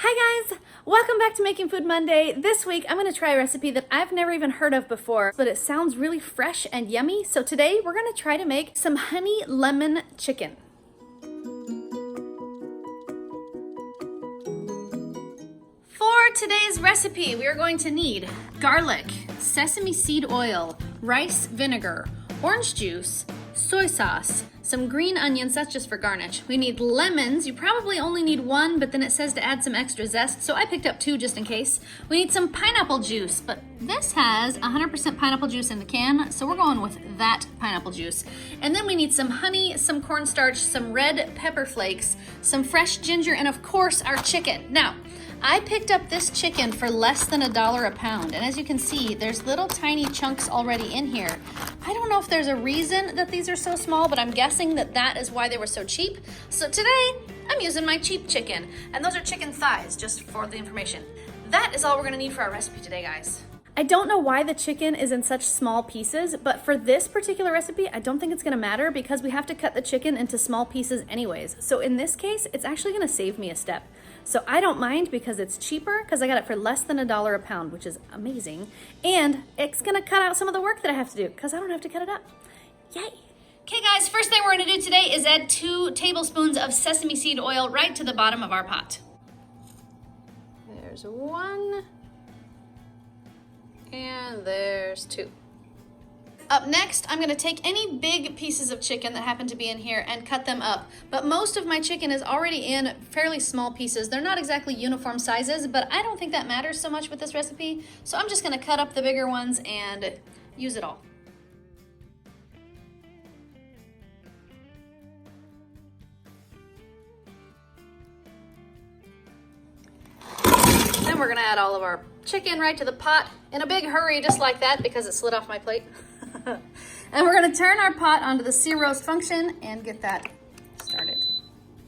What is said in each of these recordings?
Hi guys! Welcome back to Making Food Monday. This week I'm going to try a recipe that I've never even heard of before, but it sounds really fresh and yummy. So today we're going to try to make some honey lemon chicken. For today's recipe, we are going to need garlic, sesame seed oil, rice vinegar, orange juice, soy sauce, some green onions, that's just for garnish. We need lemons. You probably only need one, but then it says to add some extra zest, so I picked up two just in case. We need some pineapple juice, but this has 100% pineapple juice in the can, so we're going with that pineapple juice. And then we need some honey, some cornstarch, some red pepper flakes, some fresh ginger, and of course our chicken. Now, I picked up this chicken for less than $1 a pound, and as you can see, there's little tiny chunks already in here. I don't know if there's a reason that these are so small, but I'm guessing that that is why they were so cheap. So today, I'm using my cheap chicken, and those are chicken thighs, just for the information. That is all we're gonna need for our recipe today, guys. I don't know why the chicken is in such small pieces, but for this particular recipe, I don't think it's gonna matter because we have to cut the chicken into small pieces anyways. So in this case, it's actually gonna save me a step. So I don't mind because it's cheaper because I got it for less than $1 a pound, which is amazing. And it's gonna cut out some of the work that I have to do because I don't have to cut it up. Yay. Okay guys, first thing we're gonna do today is add 2 tablespoons of sesame seed oil right to the bottom of our pot. There's 1. And there's 2. Up next, I'm gonna take any big pieces of chicken that happen to be in here and cut them up. But most of my chicken is already in fairly small pieces. They're not exactly uniform sizes, but I don't think that matters so much with this recipe. So I'm just gonna cut up the bigger ones and use it all. Then we're gonna add all of our chicken right to the pot in a big hurry, just like that, because it slid off my plate. And we're gonna turn our pot onto the sear roast function and get that started.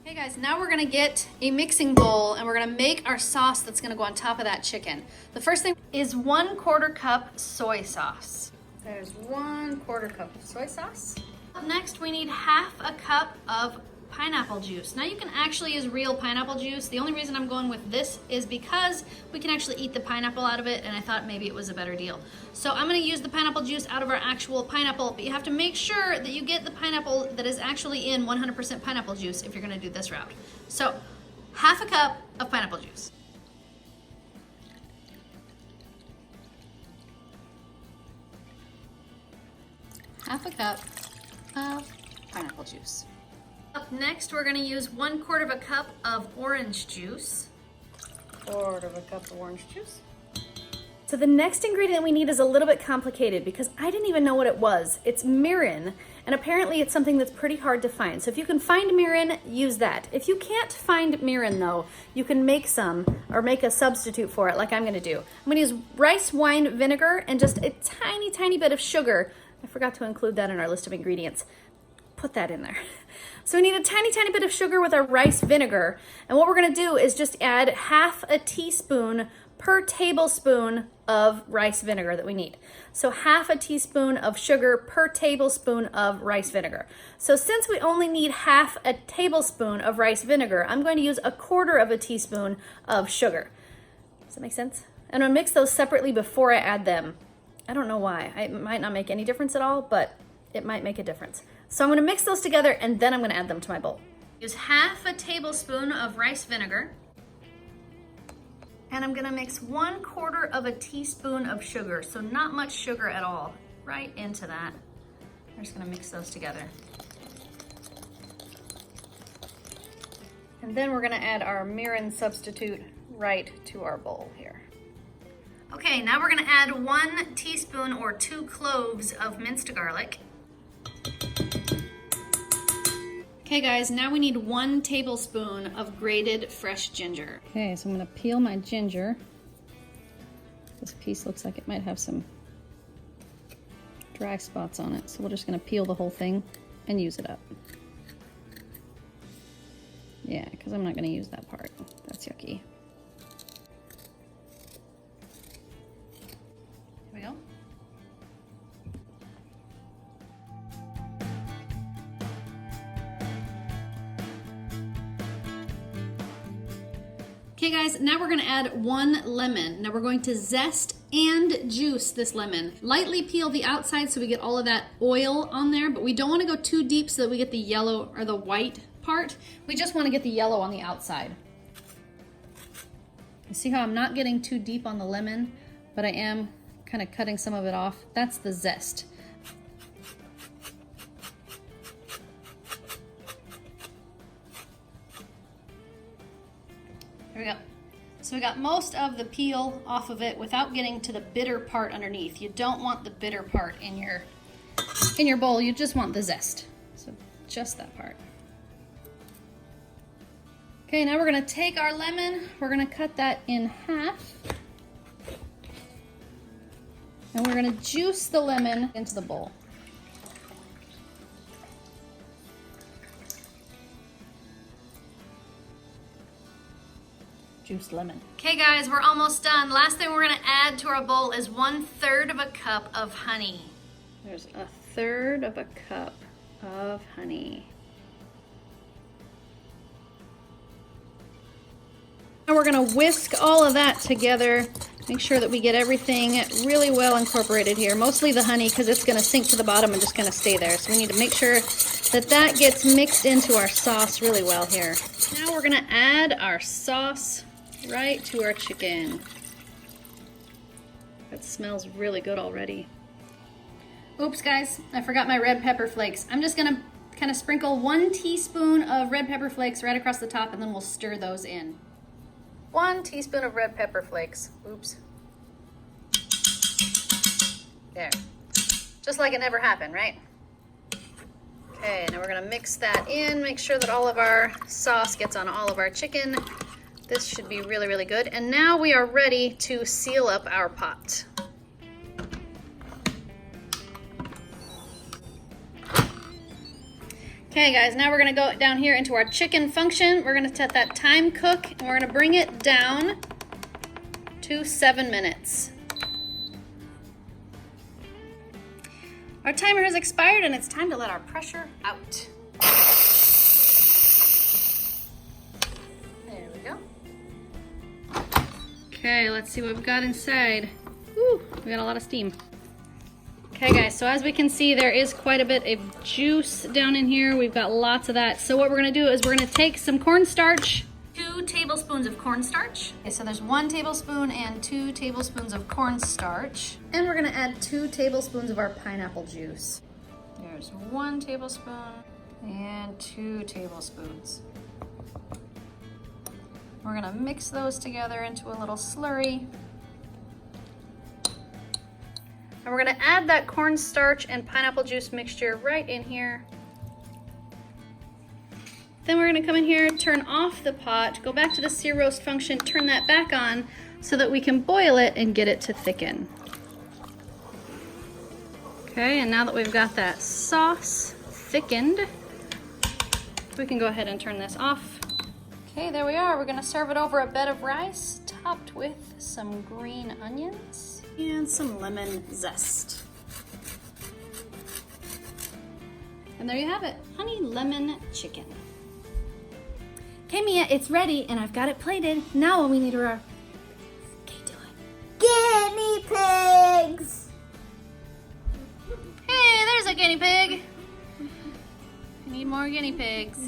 Okay guys, now we're gonna get a mixing bowl and we're gonna make our sauce that's gonna go on top of that chicken. The first thing is 1/4 cup soy sauce. There's 1/4 cup of soy sauce. Up next, we need 1/2 cup of pineapple juice. Now you can actually use real pineapple juice. The only reason I'm going with this is because we can actually eat the pineapple out of it, and I thought maybe it was a better deal. So I'm gonna use the pineapple juice out of our actual pineapple, but you have to make sure that you get the pineapple that is actually in 100% pineapple juice if you're gonna do this route. So 1/2 cup of pineapple juice. Half a cup of pineapple juice. Up next, we're gonna use 1/4 cup of orange juice. 1/4 cup of orange juice. So the next ingredient we need is a little bit complicated because I didn't even know what it was. It's mirin, and apparently it's something that's pretty hard to find. So if you can find mirin, use that. If you can't find mirin though, you can make some or make a substitute for it like I'm gonna do. I'm gonna use rice wine vinegar and just a tiny, tiny bit of sugar. I forgot to include that in our list of ingredients. Put that in there. So we need a tiny, tiny bit of sugar with our rice vinegar. And what we're gonna do is just add 1/2 teaspoon per tablespoon of rice vinegar that we need. So 1/2 teaspoon of sugar per tablespoon of rice vinegar. So since we only need 1/2 tablespoon of rice vinegar, I'm going to use 1/4 teaspoon of sugar. Does that make sense? And I'll mix those separately before I add them. I don't know why. It might not make any difference at all, but it might make a difference. So I'm gonna mix those together and then I'm gonna add them to my bowl. Use 1/2 tablespoon of rice vinegar. And I'm gonna mix 1/4 teaspoon of sugar. So not much sugar at all, right into that. We're just gonna mix those together. And then we're gonna add our mirin substitute right to our bowl here. Okay, now we're gonna add 1 teaspoon or 2 cloves of minced garlic. Okay guys, now we need 1 tablespoon of grated fresh ginger. Okay, so I'm gonna peel my ginger. This piece looks like it might have some dry spots on it, so we're just gonna peel the whole thing and use it up. Yeah, because I'm not gonna use that part. That's yucky. Here we go. Okay guys, now we're gonna add 1 lemon. Now we're going to zest and juice this lemon. Lightly peel the outside so we get all of that oil on there, but we don't wanna go too deep so that we get the yellow or the white part. We just wanna get the yellow on the outside. You see how I'm not getting too deep on the lemon, but I am kind of cutting some of it off. That's the zest. There we go. So we got most of the peel off of it without getting to the bitter part underneath. You don't want the bitter part in your bowl. You just want the zest. So just that part. Okay, now we're gonna take our lemon, we're gonna cut that in half. And we're gonna juice the lemon into the bowl. Juiced lemon. Okay guys, we're almost done. Last thing we're gonna add to our bowl is 1/3 of a cup of honey. There's 1/3 of a cup of honey. Now we're gonna whisk all of that together. Make sure that we get everything really well incorporated here. Mostly the honey because it's gonna sink to the bottom and just gonna stay there. So we need to make sure that that gets mixed into our sauce really well here. Now we're gonna add our sauce right to our chicken. That smells really good already. Oops guys, I forgot my red pepper flakes. I'm just gonna kind of sprinkle 1 teaspoon of red pepper flakes right across the top and then we'll stir those in. 1 teaspoon of red pepper flakes. Oops. There. Just like it never happened, right? Okay, now we're gonna mix that in, make sure that all of our sauce gets on all of our chicken. This should be really, really good. And now we are ready to seal up our pot. Okay guys, now we're gonna go down here into our chicken function. We're gonna set that time cook and we're gonna bring it down to 7 minutes. Our timer has expired and it's time to let our pressure out. There we go. Okay, let's see what we've got inside. Woo, we got a lot of steam. Okay guys, so as we can see, there is quite a bit of juice down in here. We've got lots of that. So what we're gonna do is we're gonna take some cornstarch, 2 tablespoons of cornstarch. Okay, so there's 1 tablespoon and 2 tablespoons of cornstarch. And we're gonna add 2 tablespoons of our pineapple juice. There's 1 tablespoon and 2 tablespoons. We're gonna mix those together into a little slurry. And we're gonna add that cornstarch and pineapple juice mixture right in here. Then we're gonna come in here, turn off the pot, go back to the sear roast function, turn that back on so that we can boil it and get it to thicken. Okay, and now that we've got that sauce thickened, we can go ahead and turn this off. Okay, there we are. We're gonna serve it over a bed of rice, topped with some green onions and some lemon zest. And there you have it, honey lemon chicken. Okay Mia, it's ready and I've got it plated. Now all we need are our... Okay, do it. Guinea pigs! Hey, there's a guinea pig. I need more guinea pigs.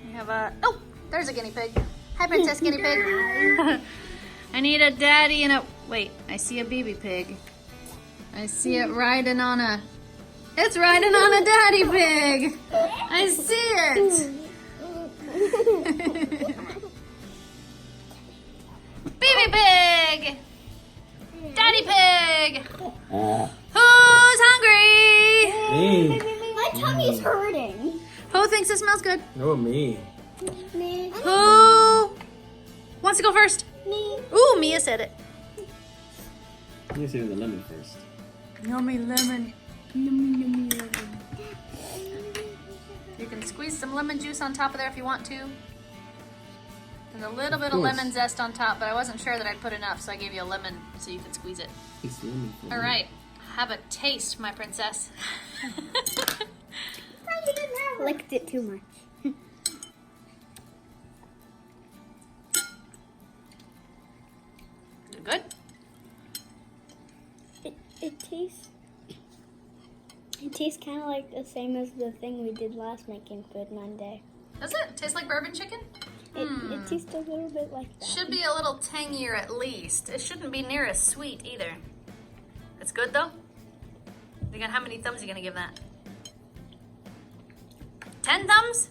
We have a... Oh, there's a guinea pig. Hi, Princess Guinea Pig. I need a daddy and a... Wait, I see a baby pig. I see it riding on a... It's riding on a daddy pig. I see it. Baby pig. Daddy pig. Who's hungry? Me. My tummy's hurting. Who thinks it smells good? Oh, me. Me. Who wants to go first? Me. Ooh, Mia said it. I'm gonna save the lemon first. Yummy lemon. Yummy lemon. You can squeeze some lemon juice on top of there if you want to. There's a little bit of lemon zest on top, but I wasn't sure that I'd put enough, so I gave you a lemon so you could squeeze it. It's lemon for All me. right, have a taste, my princess. Licked it too much. Good? It tastes kind of like the same as the thing we did last making food Monday. Does it taste like bourbon chicken? It tastes a little bit like that. Should be a little tangier at least. It shouldn't be near as sweet either. It's good though? How many thumbs are you gonna give that? 10 thumbs?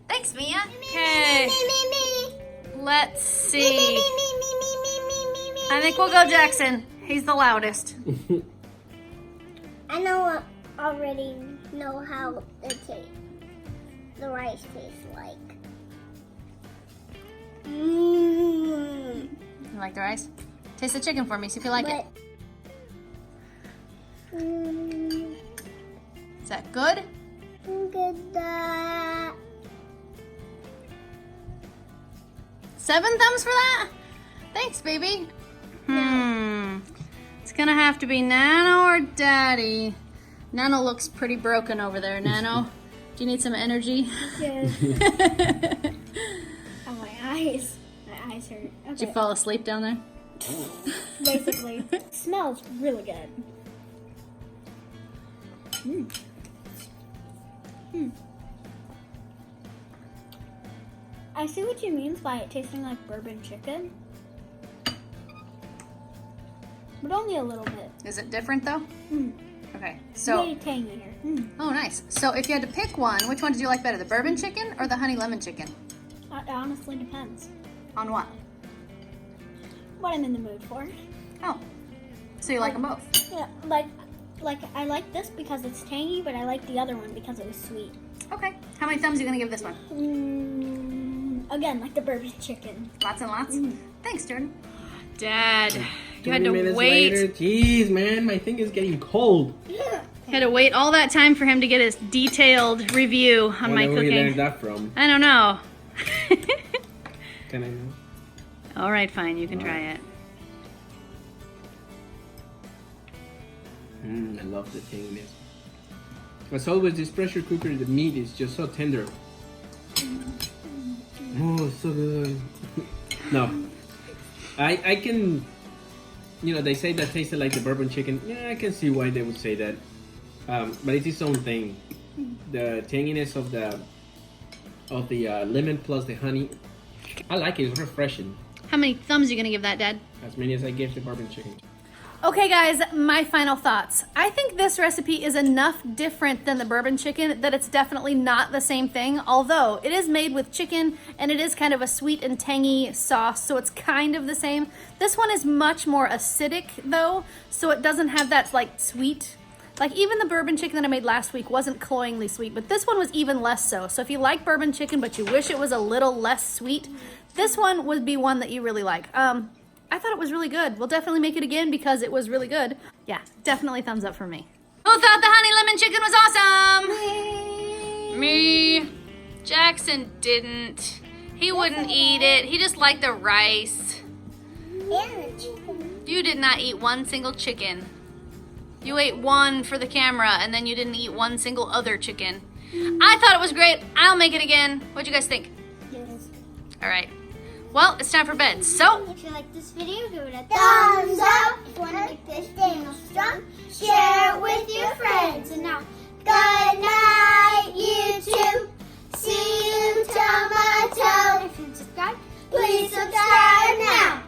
Thanks, Mia. Okay. Let's see. I think we'll go Jackson. He's the loudest. I already know how the rice tastes like. You like the rice? Taste the chicken for me, see if you like it. Is that good? Good. 7 thumbs for that? Thanks, baby. It's gonna have to be Nano or Daddy. Nano looks pretty broken over there. Nano, do you need some energy? Yes. Oh, my eyes. My eyes hurt. Okay. Did you fall asleep down there? Basically. It smells really good. I see what you mean by it tasting like bourbon chicken. But only a little bit. Is it different though? Okay, so. Very tangier. Oh, nice. So if you had to pick one, which one did you like better, the bourbon chicken or the honey lemon chicken? It honestly depends. On what? What I'm in the mood for. Oh, so you like them both? Yeah, like I like this because it's tangy, but I like the other one because it was sweet. Okay. How many thumbs are you gonna give this one? Again, like the bourbon chicken. Lots and lots? Thanks, Jordan. Dad, you had 20 to minutes wait. later. Jeez, man, my thing is getting cold. Had to wait all that time for him to get his detailed review on my Where did you learn cooking. that from? I don't know. Can I know? All right, fine. You can try it. I love the tanginess. As always, this pressure cooker, the meat is just so tender. Oh, it's so good. No. I can, they say that tasted like the bourbon chicken. Yeah, I can see why they would say that. But it's its own thing. The tanginess of the lemon plus the honey. I like it. It's refreshing. How many thumbs are you gonna give that, Dad? As many as I gave the bourbon chicken. Okay guys, my final thoughts. I think this recipe is enough different than the bourbon chicken that it's definitely not the same thing, although it is made with chicken and it is kind of a sweet and tangy sauce, so it's kind of the same. This one is much more acidic though, so it doesn't have that like sweet. Like even the bourbon chicken that I made last week wasn't cloyingly sweet, but this one was even less so. So if you like bourbon chicken but you wish it was a little less sweet, this one would be one that you really like. I thought it was really good. We'll definitely make it again because it was really good. Yeah, definitely thumbs up for me. Who thought the honey lemon chicken was awesome? Me. Jackson didn't. He wouldn't eat it. He just liked the rice. And chicken. You did not eat one single chicken. You ate one for the camera and then you didn't eat one single other chicken. I thought it was great. I'll make it again. What'd you guys think? Yes. All right. Well, it's time for bed. So, If you like this video, give it a thumbs up. If you want to make this channel strong, share it with your friends. And now, good night, YouTube. See you tomorrow. If you subscribe, please subscribe now.